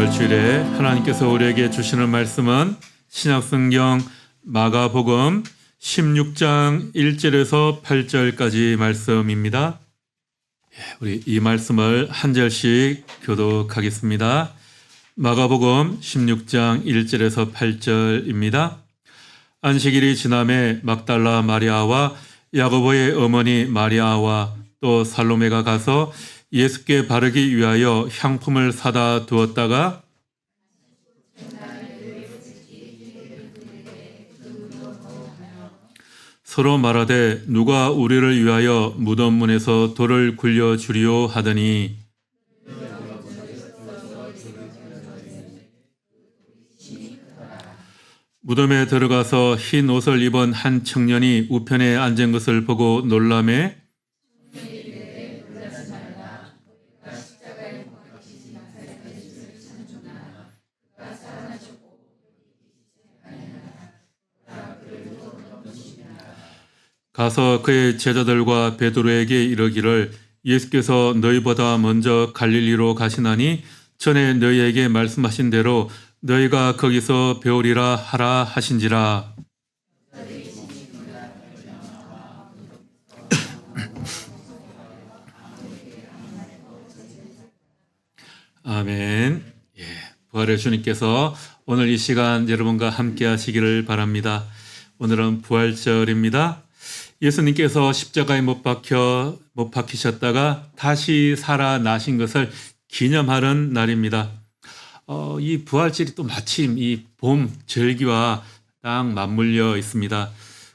6월 주일에 하나님께서 우리에게 주시는 말씀은 신약성경 마가복음 16장 1절에서 8절까지 말씀입니다. 우리 이 말씀을 한 절씩 교독하겠습니다. 마가복음 16장 1절에서 8절입니다. 안식일이 지남에 막달라 마리아와 야고보의 어머니 마리아와 또 살로메가 가서 예수께 바르기 위하여 향품을 사다 두었다가 서로 말하되 누가 우리를 위하여 무덤 문에서 돌을 굴려 주리오 하더니 무덤에 들어가서 흰 옷을 입은 한 청년이 우편에 앉은 것을 보고 놀라매 가서 그의 제자들과 베드로에게 이르기를 예수께서 너희보다 먼저 갈릴리로 가시나니 전에 너희에게 말씀하신 대로 너희가 거기서 배우리라 하라 하신지라. 아멘. 부활의 주님께서 오늘 이 시간 여러분과 함께 하시기를 바랍니다. 오늘은 부활절입니다. 예수님께서 십자가에 못 박히셨다가 다시 살아나신 것을 기념하는 날입니다. 이 부활절이 또 마침 이 봄 절기와 딱 맞물려 있습니다.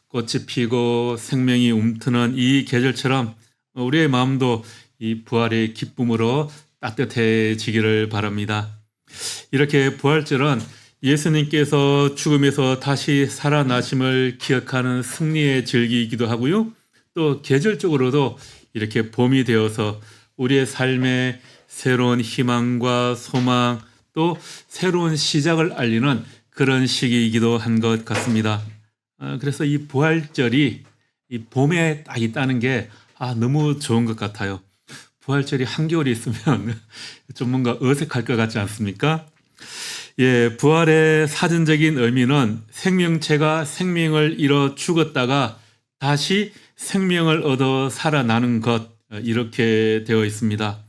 꽃이 피고 생명이 움트는 이 계절처럼 우리의 마음도 이 부활의 기쁨으로 따뜻해지기를 바랍니다. 이렇게 부활절은 예수님께서 죽음에서 다시 살아나심을 기억하는 승리의 절기이기도 하고요. 또 계절적으로도 이렇게 봄이 되어서 우리의 삶에 새로운 희망과 소망 또 새로운 시작을 알리는 그런 시기이기도 한 것 같습니다. 그래서 이 부활절이 이 봄에 딱 있다는 게 너무 좋은 것 같아요. 부활절이 한겨울에 있으면 좀 뭔가 어색할 것 같지 않습니까? 부활의 사전적인 의미는 생명체가 생명을 잃어 죽었다가 다시 생명을 얻어 살아나는 것, 이렇게 되어 있습니다.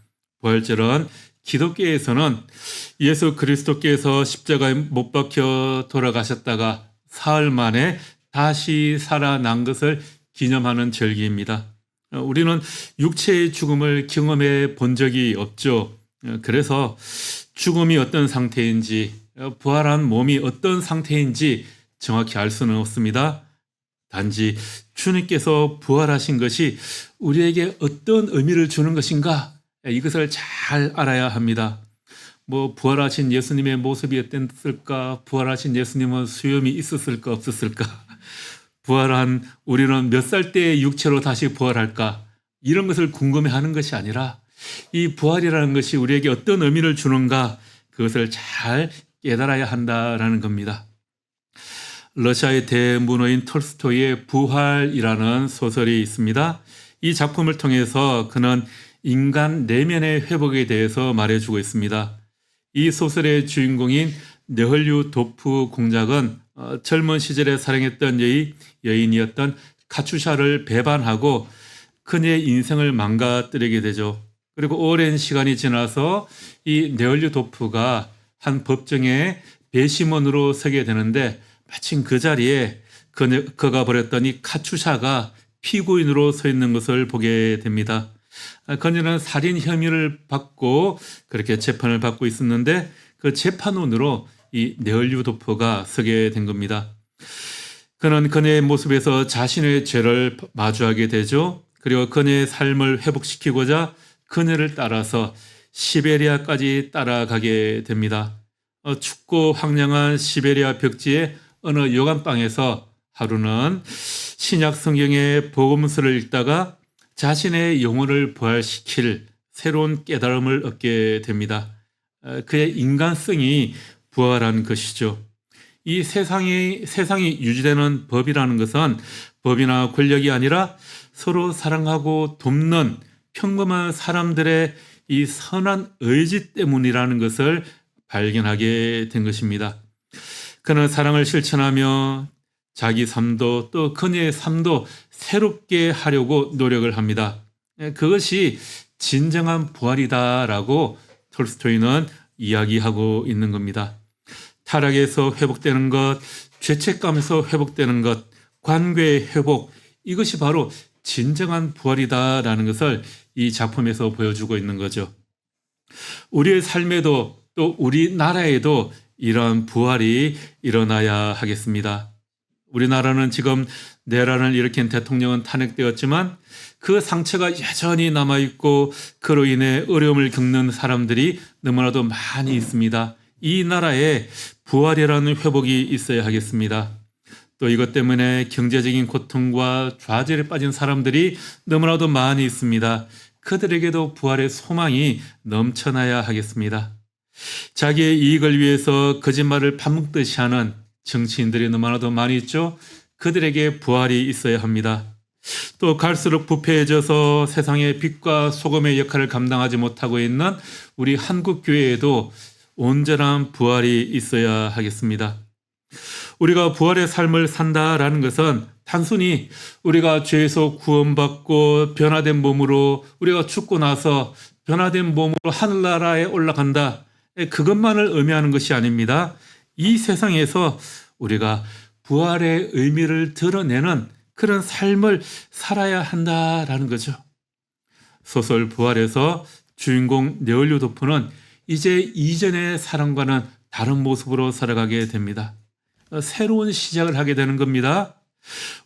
부활절은 기독교에서는 예수 그리스도께서 십자가에 못 박혀 돌아가셨다가 사흘 만에 다시 살아난 것을 기념하는 절기입니다. 우리는 육체의 죽음을 경험해 본 적이 없죠. 그래서 죽음이 어떤 상태인지, 부활한 몸이 어떤 상태인지 정확히 알 수는 없습니다. 단지 주님께서 부활하신 것이 우리에게 어떤 의미를 주는 것인가, 이것을 잘 알아야 합니다. 부활하신 예수님의 모습이 어땠을까? 부활하신 예수님은 수염이 있었을까? 없었을까? 부활한 우리는 몇 살 때의 육체로 다시 부활할까? 이런 것을 궁금해하는 것이 아니라 이 부활이라는 것이 우리에게 어떤 의미를 주는가, 그것을 잘 깨달아야 한다라는 겁니다. 러시아의 대문호인 톨스토이의 부활이라는 소설이 있습니다. 이 작품을 통해서 그는 인간 내면의 회복에 대해서 말해주고 있습니다. 이 소설의 주인공인 네헐류도프 공작은 젊은 시절에 사랑했던 여인이었던 카추샤를 배반하고 그녀의 인생을 망가뜨리게 되죠. 그리고 오랜 시간이 지나서 이 네헐류도프가 한 법정에 배심원으로 서게 되는데 마침 그 자리에 그가 버렸던 이 카추샤가 피고인으로 서 있는 것을 보게 됩니다. 그녀는 살인 혐의를 받고 그렇게 재판을 받고 있었는데 그 재판원으로 이 네헐류도프가 서게 된 겁니다. 그는 그녀의 모습에서 자신의 죄를 마주하게 되죠. 그리고 그녀의 삶을 회복시키고자 그녀를 따라서 시베리아까지 따라가게 됩니다. 춥고 황량한 시베리아 벽지의 어느 요감방에서 하루는 신약 성경의 복음서를 읽다가 자신의 영혼을 부활시킬 새로운 깨달음을 얻게 됩니다. 그의 인간성이 부활한 것이죠. 이 세상이 유지되는 법이라는 것은 법이나 권력이 아니라 서로 사랑하고 돕는 평범한 사람들의 이 선한 의지 때문이라는 것을 발견하게 된 것입니다. 그는 사랑을 실천하며 자기 삶도 또 그녀의 삶도 새롭게 하려고 노력을 합니다. 그것이 진정한 부활이다라고 톨스토이는 이야기하고 있는 겁니다. 타락에서 회복되는 것, 죄책감에서 회복되는 것, 관계의 회복, 이것이 바로 진정한 부활이다라는 것을 이 작품에서 보여주고 있는 거죠. 우리의 삶에도 또 우리나라에도 이런 부활이 일어나야 하겠습니다. 우리나라는 지금 내란을 일으킨 대통령은 탄핵되었지만 그 상처가 여전히 남아있고 그로 인해 어려움을 겪는 사람들이 너무나도 많이 있습니다. 이 나라에 부활이라는 회복이 있어야 하겠습니다. 또 이것 때문에 경제적인 고통과 좌절에 빠진 사람들이 너무나도 많이 있습니다. 그들에게도 부활의 소망이 넘쳐나야 하겠습니다. 자기의 이익을 위해서 거짓말을 밥 먹듯이 하는 정치인들이 너무나도 많이 있죠. 그들에게 부활이 있어야 합니다. 또 갈수록 부패해져서 세상의 빛과 소금의 역할을 감당하지 못하고 있는 우리 한국 교회에도 온전한 부활이 있어야 하겠습니다. 우리가 부활의 삶을 산다라는 것은 단순히 우리가 죄에서 구원받고 변화된 몸으로 우리가 죽고 나서 변화된 몸으로 하늘나라에 올라간다, 그것만을 의미하는 것이 아닙니다. 이 세상에서 우리가 부활의 의미를 드러내는 그런 삶을 살아야 한다라는 거죠. 소설 부활에서 주인공 네올리오도프는 이제 이전의 사람과는 다른 모습으로 살아가게 됩니다. 새로운 시작을 하게 되는 겁니다.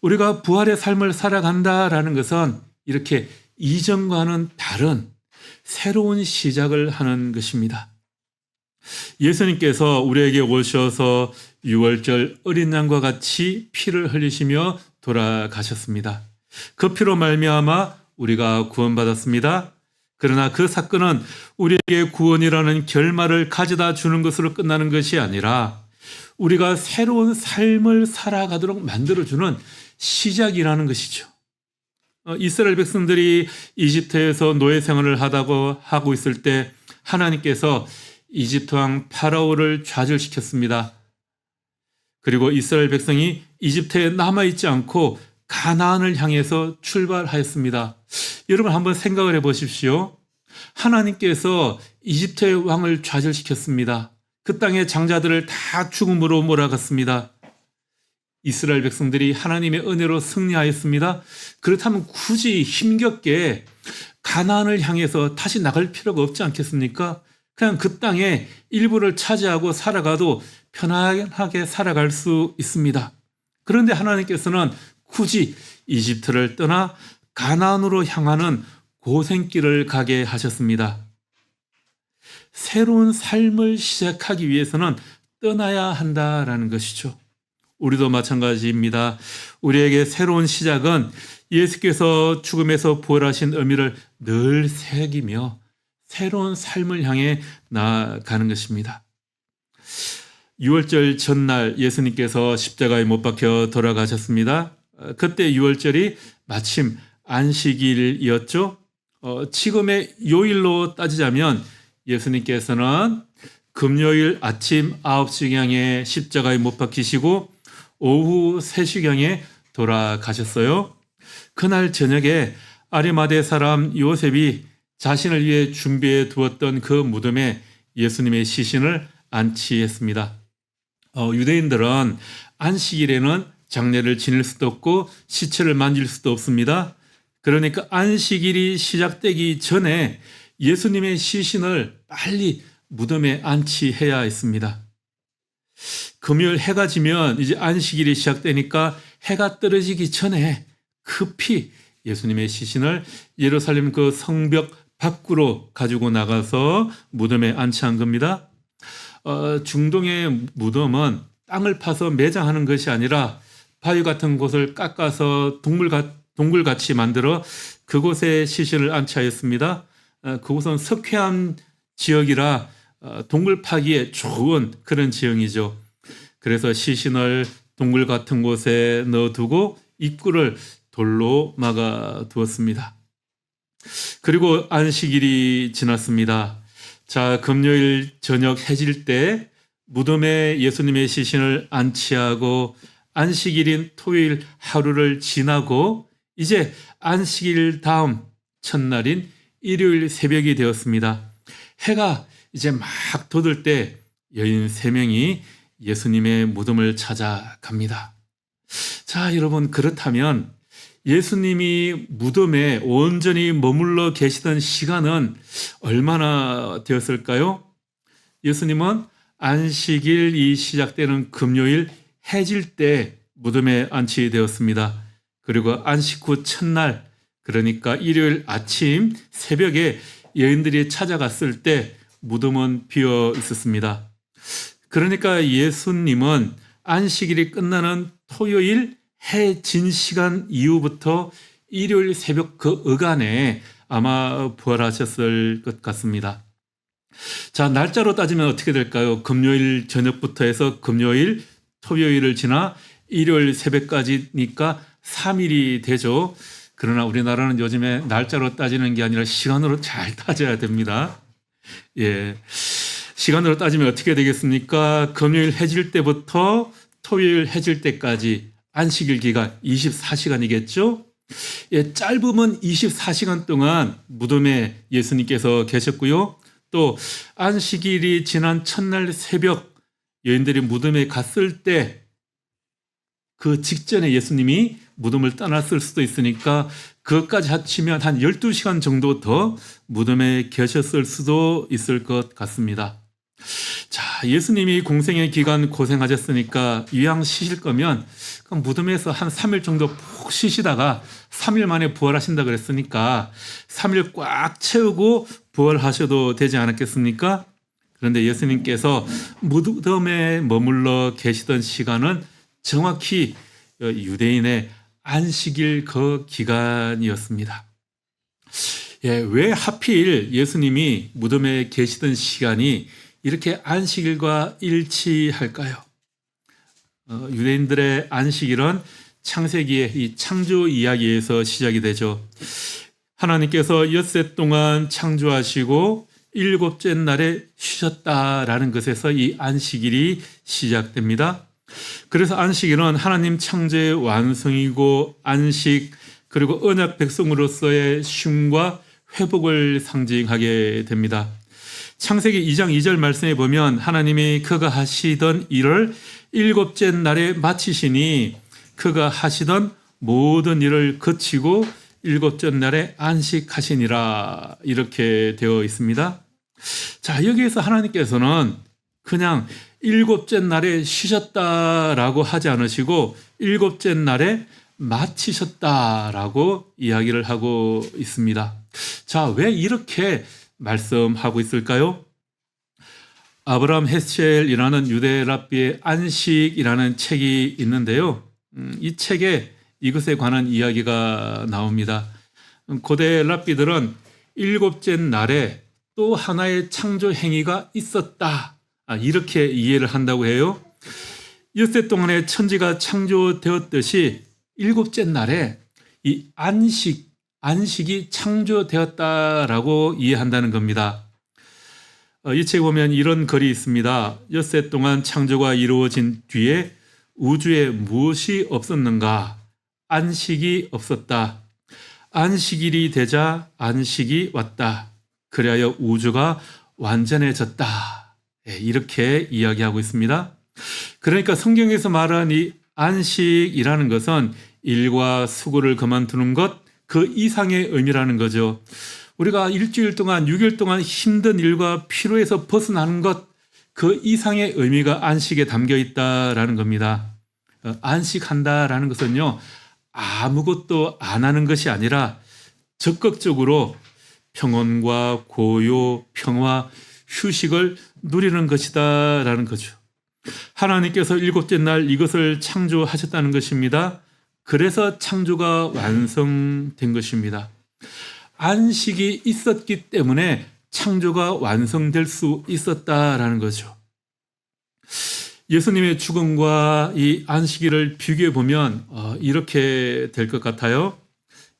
우리가 부활의 삶을 살아간다라는 것은 이렇게 이전과는 다른 새로운 시작을 하는 것입니다. 예수님께서 우리에게 오셔서 유월절 어린 양과 같이 피를 흘리시며 돌아가셨습니다. 그 피로 말미암아 우리가 구원받았습니다. 그러나 그 사건은 우리에게 구원이라는 결말을 가져다 주는 것으로 끝나는 것이 아니라 우리가 새로운 삶을 살아가도록 만들어주는 시작이라는 것이죠. 이스라엘 백성들이 이집트에서 노예 생활을 하고 있을 때 하나님께서 이집트 왕 파라오를 좌절시켰습니다. 그리고 이스라엘 백성이 이집트에 남아있지 않고 가나안을 향해서 출발하였습니다. 여러분 한번 생각을 해보십시오. 하나님께서 이집트의 왕을 좌절시켰습니다. 그 땅의 장자들을 다 죽음으로 몰아갔습니다. 이스라엘 백성들이 하나님의 은혜로 승리하였습니다. 그렇다면 굳이 힘겹게 가나안을 향해서 다시 나갈 필요가 없지 않겠습니까? 그냥 그 땅의 일부를 차지하고 살아가도 편안하게 살아갈 수 있습니다. 그런데 하나님께서는 굳이 이집트를 떠나 가나안으로 향하는 고생길을 가게 하셨습니다. 새로운 삶을 시작하기 위해서는 떠나야 한다라는 것이죠. 우리도 마찬가지입니다. 우리에게 새로운 시작은 예수께서 죽음에서 부활하신 의미를 늘 새기며 새로운 삶을 향해 나아가는 것입니다. 6월절 전날 예수님께서 십자가에 못 박혀 돌아가셨습니다. 그때 6월절이 마침 안식일이었죠. 지금의 요일로 따지자면 예수님께서는 금요일 아침 9시경에 십자가에 못 박히시고 오후 3시경에 돌아가셨어요. 그날 저녁에 아리마대 사람 요셉이 자신을 위해 준비해 두었던 그 무덤에 예수님의 시신을 안치했습니다. 유대인들은 안식일에는 장례를 지낼 수도 없고 시체를 만질 수도 없습니다. 그러니까 안식일이 시작되기 전에 예수님의 시신을 빨리 무덤에 안치해야 했습니다. 금요일 해가 지면 이제 안식일이 시작되니까 해가 떨어지기 전에 급히 예수님의 시신을 예루살렘 그 성벽 밖으로 가지고 나가서 무덤에 안치한 겁니다. 중동의 무덤은 땅을 파서 매장하는 것이 아니라 바위 같은 곳을 깎아서 동굴같이 만들어 그곳에 시신을 안치하였습니다. 그곳은 석회암 지역이라 동굴 파기에 좋은 그런 지형이죠. 그래서 시신을 동굴 같은 곳에 넣어두고 입구를 돌로 막아 두었습니다. 그리고 안식일이 지났습니다. 자, 금요일 저녁 해질 때 무덤에 예수님의 시신을 안치하고 안식일인 토요일 하루를 지나고 이제 안식일 다음 첫날인 일요일 새벽이 되었습니다. 해가 이제 막 돋을 때 여인 3명이 예수님의 무덤을 찾아갑니다. 자, 여러분, 그렇다면 예수님이 무덤에 온전히 머물러 계시던 시간은 얼마나 되었을까요? 예수님은 안식일이 시작되는 금요일 해질 때 무덤에 안치되었습니다. 그리고 안식 후 첫날, 그러니까 일요일 아침 새벽에 여인들이 찾아갔을 때 무덤은 비어 있었습니다. 그러니까 예수님은 안식일이 끝나는 토요일 해 진 시간 이후부터 일요일 새벽 그 어간에 아마 부활하셨을 것 같습니다. 자, 날짜로 따지면 어떻게 될까요? 금요일 저녁부터 해서 금요일, 토요일을 지나 일요일 새벽까지니까 3일이 되죠. 그러나 우리나라는 요즘에 날짜로 따지는 게 아니라 시간으로 잘 따져야 됩니다. 예. 시간으로 따지면 어떻게 되겠습니까? 금요일 해질 때부터 토요일 해질 때까지 안식일 기간 24시간이겠죠? 예, 짧으면 24시간 동안 무덤에 예수님께서 계셨고요. 또 안식일이 지난 첫날 새벽 여인들이 무덤에 갔을 때 그 직전에 예수님이 무덤을 떠났을 수도 있으니까 그것까지 합치면 한 12시간 정도 더 무덤에 계셨을 수도 있을 것 같습니다. 자, 예수님이 공생의 기간 고생하셨으니까 이왕 쉬실 거면 그럼 무덤에서 한 3일 정도 푹 쉬시다가 3일 만에 부활하신다 그랬으니까 3일 꽉 채우고 부활하셔도 되지 않았겠습니까? 그런데 예수님께서 무덤에 머물러 계시던 시간은 정확히 유대인의 안식일 그 기간이었습니다. 예, 왜 하필 예수님이 무덤에 계시던 시간이 이렇게 안식일과 일치할까요? 유대인들의 안식일은 창세기의 이 창조 이야기에서 시작이 되죠. 하나님께서 엿새 동안 창조하시고 일곱째 날에 쉬셨다라는 것에서 이 안식일이 시작됩니다. 그래서 안식일은 하나님 창조의 완성이고 안식 그리고 언약 백성으로서의 쉼과 회복을 상징하게 됩니다. 창세기 2장 2절 말씀에 보면 하나님이 그가 하시던 일을 일곱째 날에 마치시니 그가 하시던 모든 일을 거치고 일곱째 날에 안식하시니라 이렇게 되어 있습니다. 자, 여기에서 하나님께서는 그냥 일곱째 날에 쉬셨다라고 하지 않으시고 일곱째 날에 마치셨다라고 이야기를 하고 있습니다. 자, 왜 이렇게 말씀하고 있을까요? 아브라함 헤셀이라는 유대 랍비의 안식이라는 책이 있는데요. 이 책에 이것에 관한 이야기가 나옵니다. 고대 랍비들은 일곱째 날에 또 하나의 창조 행위가 있었다. 이렇게 이해를 한다고 해요. 엿새 동안에 천지가 창조되었듯이 일곱째 날에 이 안식이 창조되었다라고 이해한다는 겁니다. 이 책에 보면 이런 글이 있습니다. 엿새 동안 창조가 이루어진 뒤에 우주에 무엇이 없었는가? 안식이 없었다. 안식일이 되자 안식이 왔다. 그리하여 우주가 완전해졌다. 이렇게 이야기하고 있습니다. 그러니까 성경에서 말하는 이 안식이라는 것은 일과 수고를 그만두는 것, 그 이상의 의미라는 거죠. 우리가 일주일 동안 6일 동안 힘든 일과 피로에서 벗어나는 것, 그 이상의 의미가 안식에 담겨 있다라는 겁니다. 안식한다라는 것은요, 아무것도 안 하는 것이 아니라 적극적으로 평온과 고요, 평화, 휴식을 누리는 것이다라는 거죠. 하나님께서 일곱째 날 이것을 창조하셨다는 것입니다. 그래서 창조가 완성된 것입니다. 안식이 있었기 때문에 창조가 완성될 수 있었다라는 거죠. 예수님의 죽음과 이 안식일을 비교해 보면 이렇게 될 것 같아요.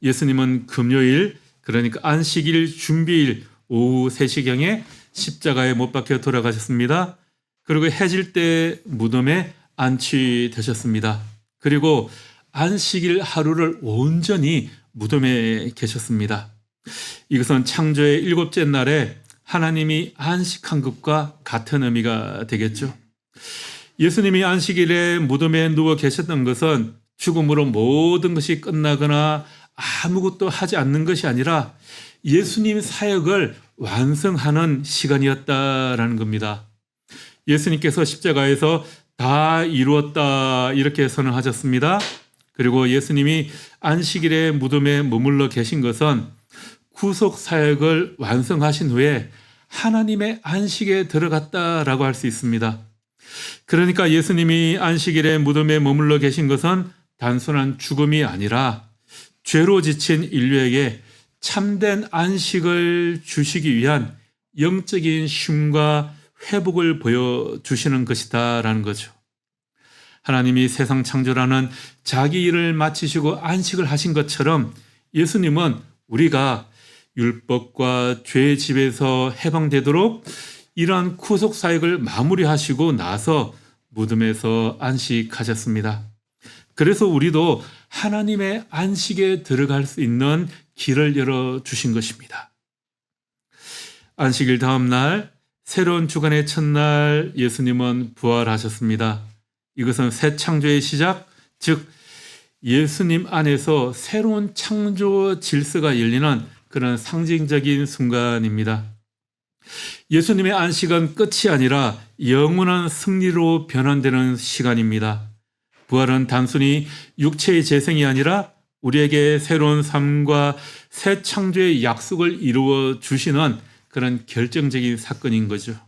예수님은 금요일, 그러니까 안식일 준비일 오후 3시경에 십자가에 못 박혀 돌아가셨습니다. 그리고 해질 때 무덤에 안치되셨습니다. 그리고 안식일 하루를 온전히 무덤에 계셨습니다. 이것은 창조의 7째 날에 하나님이 안식한 것과 같은 의미가 되겠죠. 예수님이 안식일에 무덤에 누워 계셨던 것은 죽음으로 모든 것이 끝나거나 아무것도 하지 않는 것이 아니라 예수님 사역을 완성하는 시간이었다라는 겁니다. 예수님께서 십자가에서 다 이루었다 이렇게 선언하셨습니다. 그리고 예수님이 안식일에 무덤에 머물러 계신 것은 구속 사역을 완성하신 후에 하나님의 안식에 들어갔다라고 할 수 있습니다. 그러니까 예수님이 안식일에 무덤에 머물러 계신 것은 단순한 죽음이 아니라 죄로 지친 인류에게 참된 안식을 주시기 위한 영적인 쉼과 회복을 보여주시는 것이다라는 거죠. 하나님이 세상 창조라는 자기 일을 마치시고 안식을 하신 것처럼 예수님은 우리가 율법과 죄의 집에서 해방되도록 이러한 구속 사역을 마무리하시고 나서 무덤에서 안식하셨습니다. 그래서 우리도 하나님의 안식에 들어갈 수 있는 길을 열어주신 것입니다. 안식일 다음 날 새로운 주간의 첫날 예수님은 부활하셨습니다. 이것은 새 창조의 시작, 즉 예수님 안에서 새로운 창조 질서가 열리는 그런 상징적인 순간입니다. 예수님의 안식은 끝이 아니라 영원한 승리로 변환되는 시간입니다. 부활은 단순히 육체의 재생이 아니라 우리에게 새로운 삶과 새 창조의 약속을 이루어 주시는 그런 결정적인 사건인 거죠.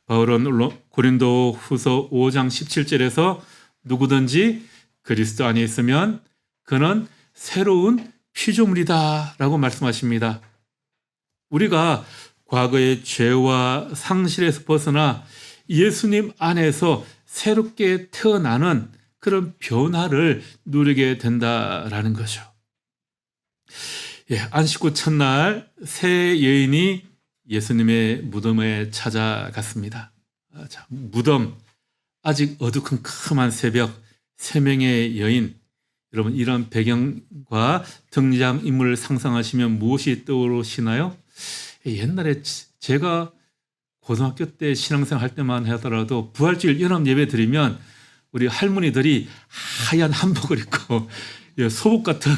바울은 고린도 후서 5장 17절에서 누구든지 그리스도 안에 있으면 그는 새로운 피조물이다 라고 말씀하십니다. 우리가 과거의 죄와 상실에서 벗어나 예수님 안에서 새롭게 태어나는 그런 변화를 누리게 된다라는 거죠. 안식 후 첫날 세 여인이 예수님의 무덤에 찾아갔습니다. 무덤, 아직 어두컴컴한 새벽, 세 명의 여인. 여러분 이런 배경과 등장인물을 상상하시면 무엇이 떠오르시나요? 옛날에 제가 고등학교 때 신앙생활 할 때만 하더라도 부활주일 연합 예배 드리면 우리 할머니들이 하얀 한복을 입고 소복 같은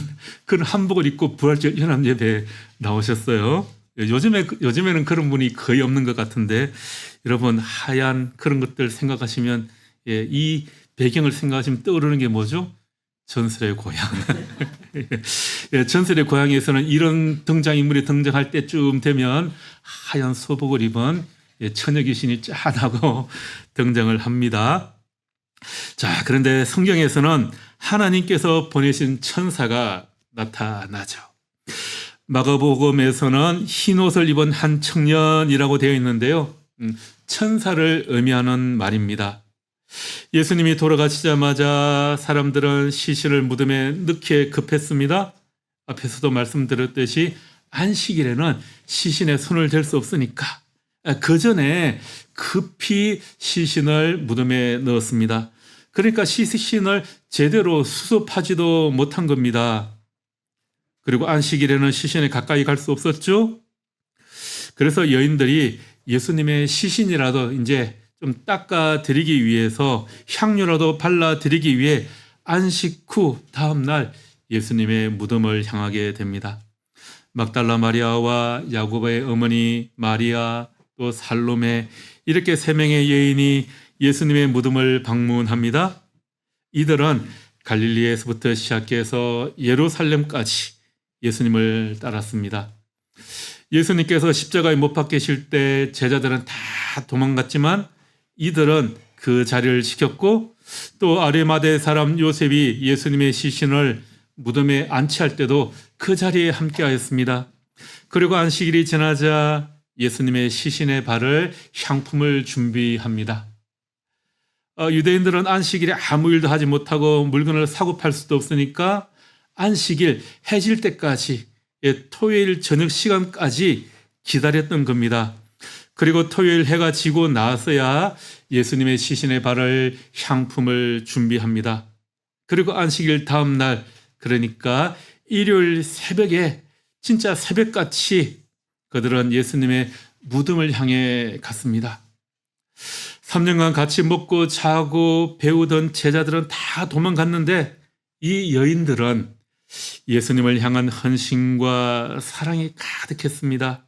그런 한복을 입고 부활주일 연합 예배에 나오셨어요. 요즘에는 그런 분이 거의 없는 것 같은데 여러분 하얀 그런 것들 생각하시면 이 배경을 생각하시면 떠오르는 게 뭐죠? 전설의 고향. 전설의 고향에서는 이런 등장인물이 등장할 때쯤 되면 하얀 소복을 입은 처녀 귀신이 짠하고 등장을 합니다. 자, 그런데 성경에서는 하나님께서 보내신 천사가 나타나죠. 마가복음에서는 흰 옷을 입은 한 청년이라고 되어 있는데요. 천사를 의미하는 말입니다. 예수님이 돌아가시자마자 사람들은 시신을 무덤에 넣기에 급했습니다. 앞에서도 말씀드렸듯이 안식일에는 시신에 손을 댈 수 없으니까 그 전에 급히 시신을 무덤에 넣었습니다. 그러니까 시신을 제대로 수습하지도 못한 겁니다. 그리고 안식일에는 시신에 가까이 갈 수 없었죠. 그래서 여인들이 예수님의 시신이라도 이제 좀 닦아드리기 위해서 향유라도 발라드리기 위해 안식 후 다음 날 예수님의 무덤을 향하게 됩니다. 막달라 마리아와 야고보의 어머니 마리아 또 살로메 이렇게 세 명의 여인이 예수님의 무덤을 방문합니다. 이들은 갈릴리에서부터 시작해서 예루살렘까지 예수님을 따랐습니다. 예수님께서 십자가에 못 박히실 때 제자들은 다 도망갔지만 이들은 그 자리를 지켰고 또 아리마대 사람 요셉이 예수님의 시신을 무덤에 안치할 때도 그 자리에 함께하였습니다. 그리고 안식일이 지나자 예수님의 시신의 발을 향품을 준비합니다. 유대인들은 안식일에 아무 일도 하지 못하고 물건을 사고 팔 수도 없으니까 안식일 해질 때까지 토요일 저녁 시간까지 기다렸던 겁니다. 그리고 토요일 해가 지고 나서야 예수님의 시신에 바를 향품을 준비합니다. 그리고 안식일 다음 날, 그러니까 일요일 새벽에 진짜 새벽같이 그들은 예수님의 무덤을 향해 갔습니다. 3년간 같이 먹고 자고 배우던 제자들은 다 도망갔는데 이 여인들은 예수님을 향한 헌신과 사랑이 가득했습니다.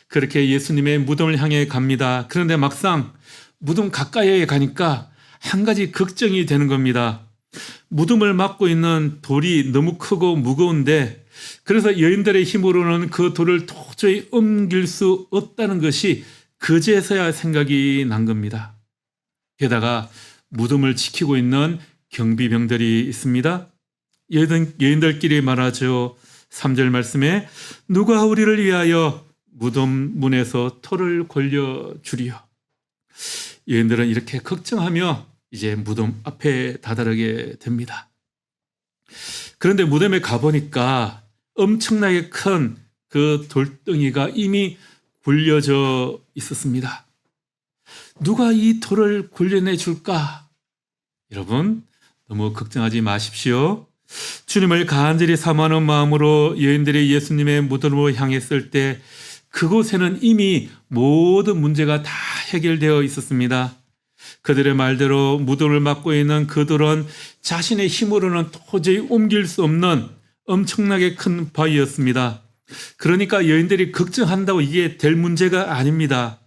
그렇게 예수님의 무덤을 향해 갑니다. 그런데 막상 무덤 가까이에 가니까 한 가지 걱정이 되는 겁니다. 무덤을 막고 있는 돌이 너무 크고 무거운데 그래서 여인들의 힘으로는 그 돌을 도저히 옮길 수 없다는 것이 그제서야 생각이 난 겁니다. 게다가 무덤을 지키고 있는 경비병들이 있습니다. 여인들끼리 말하죠. 3절 말씀에 누가 우리를 위하여 무덤 문에서 돌을 골려 주리요. 여인들은 이렇게 걱정하며 이제 무덤 앞에 다다르게 됩니다. 그런데 무덤에 가보니까 엄청나게 큰 그 돌덩이가 이미 굴려져 있었습니다. 누가 이 돌을 굴려내 줄까? 여러분, 너무 걱정하지 마십시오. 주님을 간절히 사모하는 마음으로 여인들이 예수님의 무덤으로 향했을 때 그곳에는 이미 모든 문제가 다 해결되어 있었습니다. 그들의 말대로 무덤을 막고 있는 그 돌은 자신의 힘으로는 도저히 옮길 수 없는 엄청나게 큰 바위였습니다. 그러니까 여인들이 걱정한다고 이게 될 문제가 아닙니다.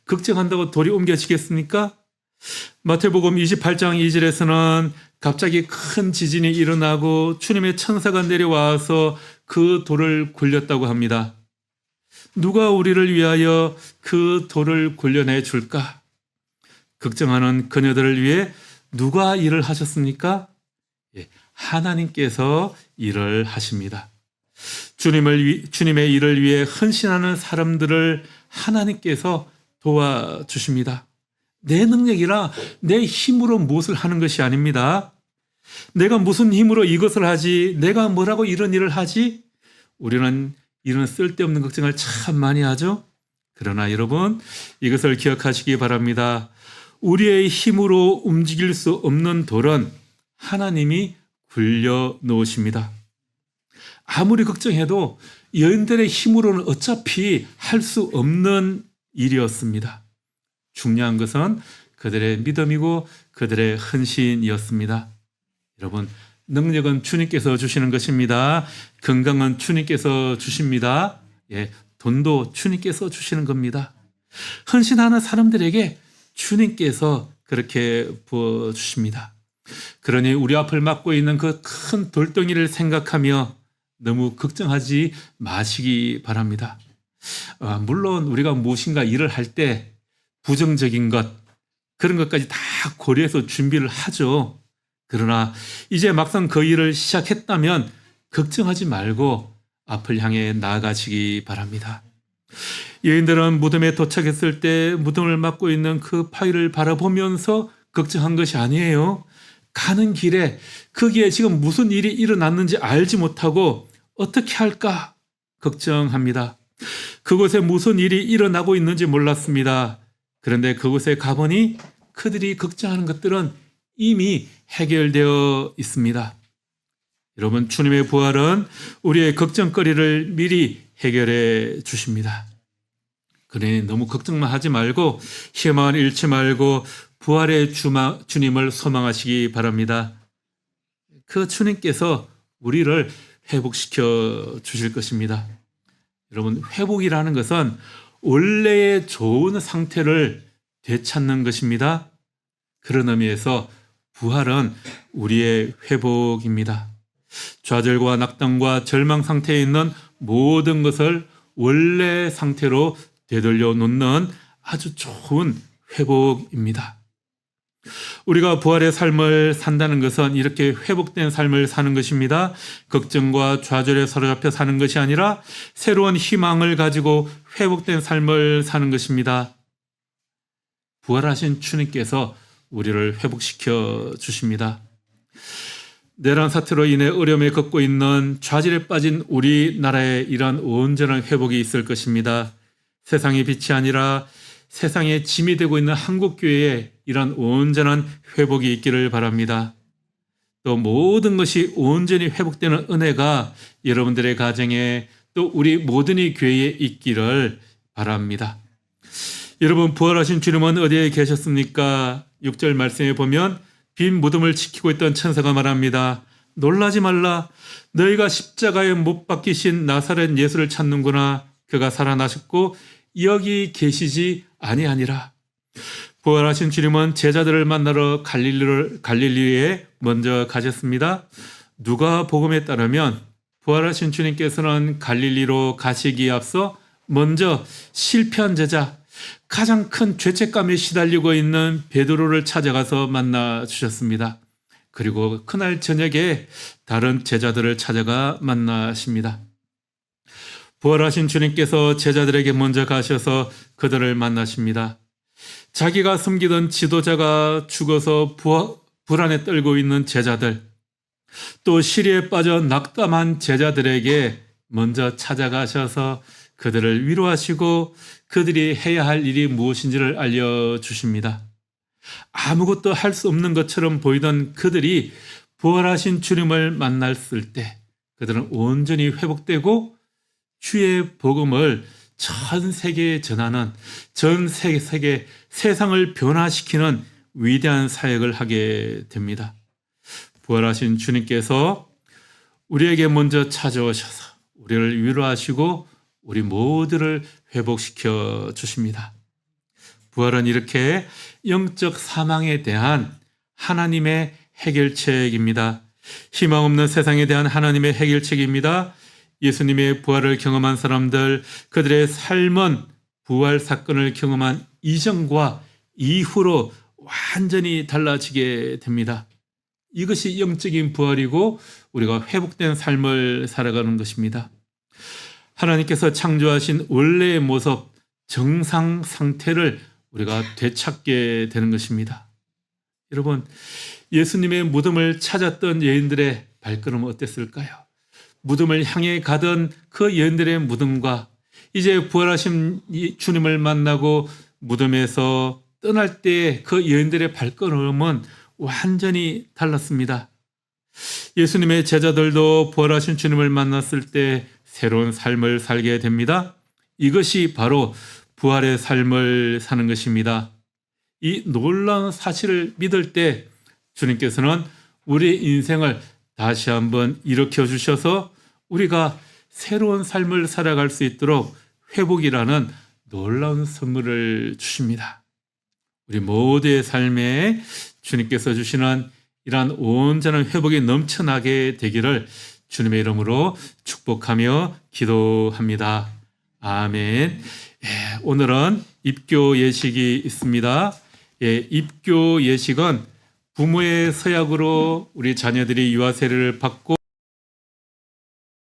걱정한다고 돌이 옮겨지겠습니까? 마태복음 28장 2절에서는 갑자기 큰 지진이 일어나고 주님의 천사가 내려와서 그 돌을 굴렸다고 합니다. 누가 우리를 위하여 그 돌을 굴려내 줄까? 걱정하는 그녀들을 위해 누가 일을 하셨습니까? 하나님께서 일을 하십니다. 주님의 일을 위해 헌신하는 사람들을 하나님께서 도와주십니다. 내 능력이라 내 힘으로 무엇을 하는 것이 아닙니다. 내가 무슨 힘으로 이것을 하지? 내가 뭐라고 이런 일을 하지? 우리는 이런 쓸데없는 걱정을 참 많이 하죠. 그러나 여러분, 이것을 기억하시기 바랍니다. 우리의 힘으로 움직일 수 없는 돌은 하나님이 굴려 놓으십니다. 아무리 걱정해도 여인들의 힘으로는 어차피 할 수 없는 일이었습니다. 중요한 것은 그들의 믿음이고 그들의 헌신이었습니다. 여러분, 능력은 주님께서 주시는 것입니다. 건강은 주님께서 주십니다. 돈도 주님께서 주시는 겁니다. 헌신하는 사람들에게 주님께서 그렇게 부어주십니다. 그러니 우리 앞을 막고 있는 그 큰 돌덩이를 생각하며 너무 걱정하지 마시기 바랍니다. 물론 우리가 무엇인가 일을 할 때 부정적인 것, 그런 것까지 다 고려해서 준비를 하죠. 그러나 이제 막상 그 일을 시작했다면 걱정하지 말고 앞을 향해 나아가시기 바랍니다. 여인들은 무덤에 도착했을 때 무덤을 막고 있는 그 바위를 바라보면서 걱정한 것이 아니에요. 가는 길에 거기에 지금 무슨 일이 일어났는지 알지 못하고 어떻게 할까 걱정합니다. 그곳에 무슨 일이 일어나고 있는지 몰랐습니다. 그런데 그곳에 가보니 그들이 걱정하는 것들은 이미 해결되어 있습니다. 여러분, 주님의 부활은 우리의 걱정거리를 미리 해결해 주십니다. 그러니 너무 걱정만 하지 말고 희망을 잃지 말고 부활의 주님을 소망하시기 바랍니다. 그 주님께서 우리를 회복시켜 주실 것입니다. 여러분, 회복이라는 것은 원래의 좋은 상태를 되찾는 것입니다. 그런 의미에서 부활은 우리의 회복입니다. 좌절과 낙담과 절망 상태에 있는 모든 것을 원래 상태로 되돌려 놓는 아주 좋은 회복입니다. 우리가 부활의 삶을 산다는 것은 이렇게 회복된 삶을 사는 것입니다. 걱정과 좌절에 사로잡혀 사는 것이 아니라 새로운 희망을 가지고 회복된 삶을 사는 것입니다. 부활하신 주님께서 우리를 회복시켜 주십니다. 내란 사태로 인해 어려움에 겪고 있는 좌절에 빠진 우리나라에 이러한 온전한 회복이 있을 것입니다. 세상의 빛이 아니라 세상에 짐이 되고 있는 한국교회에 이런 온전한 회복이 있기를 바랍니다. 또 모든 것이 온전히 회복되는 은혜가 여러분들의 가정에 또 우리 모든 이 교회에 있기를 바랍니다. 여러분, 부활하신 주님은 어디에 계셨습니까? 6절 말씀에 보면 빈 무덤을 지키고 있던 천사가 말합니다. 놀라지 말라. 너희가 십자가에 못 박히신 나사렛 예수를 찾는구나. 그가 살아나셨고 여기 계시지 아니하니라. 부활하신 주님은 제자들을 만나러 갈릴리에 먼저 가셨습니다. 누가복음에 따르면 부활하신 주님께서는 갈릴리로 가시기에 앞서 먼저 실패한 제자, 가장 큰 죄책감에 시달리고 있는 베드로를 찾아가서 만나 주셨습니다. 그리고 그날 저녁에 다른 제자들을 찾아가 만나십니다. 부활하신 주님께서 제자들에게 먼저 가셔서 그들을 만나십니다. 자기가 섬기던 지도자가 죽어서 불안에 떨고 있는 제자들, 또 시리에 빠져 낙담한 제자들에게 먼저 찾아가셔서 그들을 위로하시고 그들이 해야 할 일이 무엇인지를 알려주십니다. 아무것도 할 수 없는 것처럼 보이던 그들이 부활하신 주님을 만났을 때 그들은 온전히 회복되고 주의 복음을 전 세계에 전하는, 전 세계 세상을 변화시키는 위대한 사역을 하게 됩니다. 부활하신 주님께서 우리에게 먼저 찾아오셔서 우리를 위로하시고 우리 모두를 회복시켜 주십니다. 부활은 이렇게 영적 사망에 대한 하나님의 해결책입니다. 희망 없는 세상에 대한 하나님의 해결책입니다. 예수님의 부활을 경험한 사람들, 그들의 삶은 부활 사건을 경험한 이전과 이후로 완전히 달라지게 됩니다. 이것이 영적인 부활이고 우리가 회복된 삶을 살아가는 것입니다. 하나님께서 창조하신 원래의 모습, 정상 상태를 우리가 되찾게 되는 것입니다. 여러분, 예수님의 무덤을 찾았던 여인들의 발걸음은 어땠을까요? 무덤을 향해 가던 그 여인들의 무덤과 이제 부활하신 주님을 만나고 무덤에서 떠날 때 그 여인들의 발걸음은 완전히 달랐습니다. 예수님의 제자들도 부활하신 주님을 만났을 때 새로운 삶을 살게 됩니다. 이것이 바로 부활의 삶을 사는 것입니다. 이 놀라운 사실을 믿을 때 주님께서는 우리의 인생을 다시 한번 일으켜 주셔서 우리가 새로운 삶을 살아갈 수 있도록 회복이라는 놀라운 선물을 주십니다. 우리 모두의 삶에 주님께서 주시는 이러한 온전한 회복이 넘쳐나게 되기를 주님의 이름으로 축복하며 기도합니다. 아멘. 오늘은 입교 예식이 있습니다. 입교 예식은 부모의 서약으로 우리 자녀들이 유아 세례를 받고